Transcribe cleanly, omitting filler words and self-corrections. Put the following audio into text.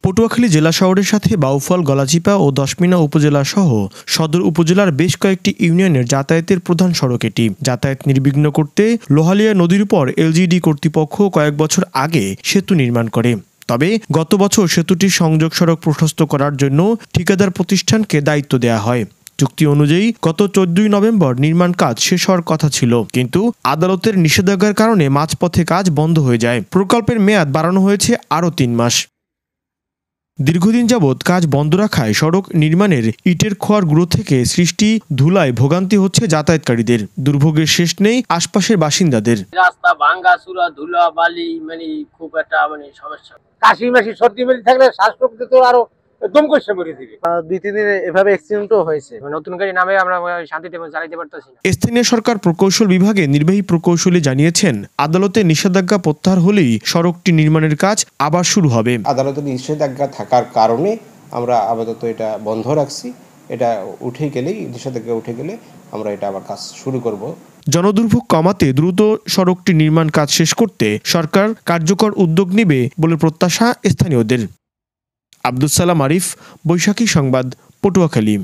পটুয়াখালী জেলা শহরের সাথে বাউফল, গলাচিপা ও দশমিনা উপজেলা সহ সদর উপজেলার বেশ কয়েকটি ইউনিয়নের যাতায়াতের প্রধান সড়ক এটি। যাতায়াত নির্বিঘ্ন করতে লোহালিয়া নদীর উপর এলজিইডি কর্তৃপক্ষ কয়েক বছর আগে সেতু নির্মাণ করে। তবে গত বছর সেতুটির সংযোগ সড়ক প্রশস্ত করার জন্য ঠিকাদার প্রতিষ্ঠানকে দায়িত্ব দেওয়া হয়। চুক্তি অনুযায়ী গত 14 নভেম্বর নির্মাণ কাজ শেষ হওয়ার কথা ছিল, কিন্তু আদালতের নিষেধাজ্ঞার কারণে মাঝপথে কাজ বন্ধ হয়ে যায়। প্রকল্পের মেয়াদ বাড়ানো হয়েছে আরও 3 মাস। দীর্ঘদিন যাবৎ কাজ বন্ধ রাখায় সড়ক নির্মাণের ইটের খোয়ার গুঁড়ো থেকে সৃষ্টি ধুলায় ভোগান্তি হচ্ছে যাতায়াতকারীদের। দুর্ভোগের শেষ নেই আশপাশের বাসিন্দাদের। রাস্তা ভাঙ্গা চূড়া, ধুলা বালি, খুব একটা সমস্যা। কাশি মাসি সর্দি মেলি থাকলে শ্বাসকষ্ট তো আরো দম কষে মরে দিবে। 2-3 দিন এভাবে অ্যাক্সিডেন্টও হয়েছে। নতুন গাড়ি নামে আমরা শান্তিতে চালাতে পারতেছি না। স্থানীয় সরকার প্রকৌশল বিভাগে নির্বাহী প্রকৌশলী জানিয়েছেন, আদালতে নিষেধাজ্ঞা প্রত্যাহার হলেই সড়কটি নির্মাণের কাজ আবার শুরু হবে। আদালতে নিষেধাজ্ঞা থাকার কারণে আমরা আপাতত এটা বন্ধ রাখছি। এটা উঠে গেলেই, নিষেধাজ্ঞা উঠে গেলে আমরা এটা আবার কাজ শুরু করব। জনদুর্ভোগ কমাতে দ্রুত সড়কটি নির্মাণ কাজ শেষ করতে সরকার কার্যকর উদ্যোগ নেবে বলে প্রত্যাশা স্থানীয়দের। আব্দুস সালাম আরিফ, বৈশাখী সংবাদ, পটুয়াখালী।